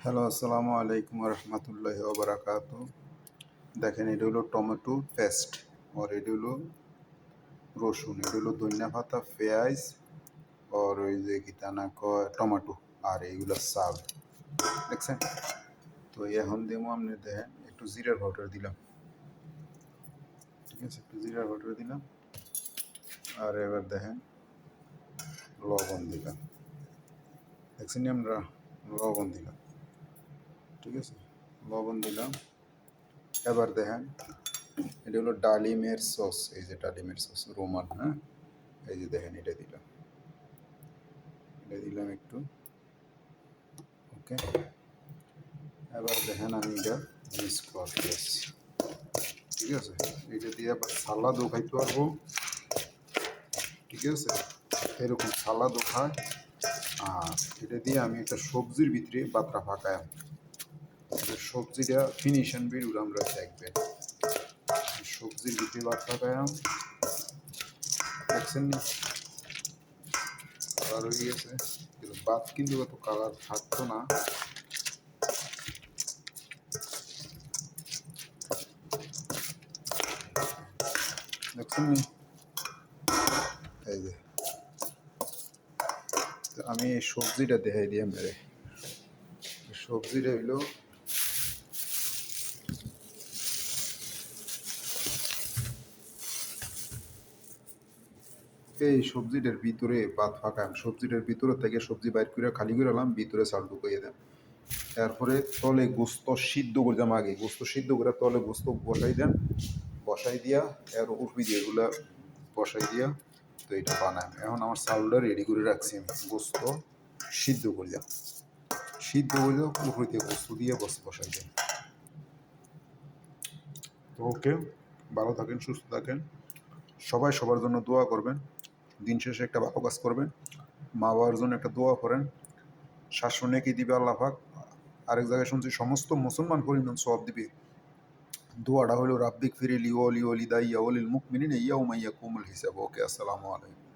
Hello, আসসালামু আলাইকুম রহমতুল্লাহি ওবরাকাতু। দেখেন, এটা হলো টমেটো পেস্ট, আর এটা হলো রসুন, এটা হলো ধনিয়া পাতা, পেঁয়াজ, আর ওই যে কিতা না কয় টমেটো, আর এইগুলো চাল। দেখছেন? তো এখন দেবো, আপনি দেখেন একটু জিরার পাউডার দিলাম। ঠিক আছে, একটু জিরার পাউডার দিলাম। আর এবার দেখেন লবণ দিলাম। দেখছেন আমরা লবণ দিলাম। ঠিক আছে, লবণ দিলাম। এবার দেখেন, এটা হলো ডালিমের সস, এই যে ডালিমের সস রোমান, হ্যাঁ, এই যে দেখেন এটা দিলাম, এটা দিলাম একটু। ওকে, এবার দেখেন আমি এটা মিক্স করতে আসছি। ঠিক আছে, এটা দিয়ে আবার সালাদও খাইতে পারবো। ঠিক আছে, এরকম সালাদও খায়। আর এটা দিয়ে আমি একটা সবজির ভিতরে বাতরা ফাঁকায়, সবজিটা ফিনিশন বেরুল আমরা দেখবেন। সবজির ভিতরে বাত ফাঁকায়াম, দেখছেন নি কালার হয়ে গেছে। কিন্তু ভাত কিন্তু এত কালার থাকতো না। দেখছেন নি, এই যে আমি এই সবজিটা দেখাই দিয়ে মেরে, সবজিটা হইলো এই সবজিটার ভিতরে ভাত ফাঁকাম, সবজিটার ভিতরে থেকে সবজি বাইর করে খালি করে এলাম, ভিতরে চাল ঢুকাইয়ে দেন। তারপরে তলে গোস্ত সিদ্ধ করে যাম, আগে গোস্ত সিদ্ধ করে তলে গোস্ত বসাই দেন, বসাই দিয়া এর উঠবি দিয়ে এগুলা বসাই দিয়া, তো এটা বানাই। এখন আমার চাউলটা রেডি করে রাখছি, আমি গোস্ত সিদ্ধ করে যাম, সিদ্ধ করে যাও উপরে দিয়ে গোস্ত দিয়ে বসাই দেন। তো ওকে, ভালো থাকেন, সুস্থ থাকেন, সবাই সবার জন্য দোয়া করবেন, দিন শেষে একটা ভালো কাজ করবেন, মা বাবার জন্য একটা দোয়া করেন, শাসনে কি দিবে আল্লাহ পাক। আরেক জায়গায় শুনছি সমস্ত মুসলমান পরিমাণ সওয়াব দিবে। দোয়াটা হলো রাব্বিক ফিরিলি ওলি ওলি দাইয়া ওলিল মুকমিনিন ইয়াউমা ইয়াকুমুল হিসাব। ওকে, আসসালামু আলাইকুম।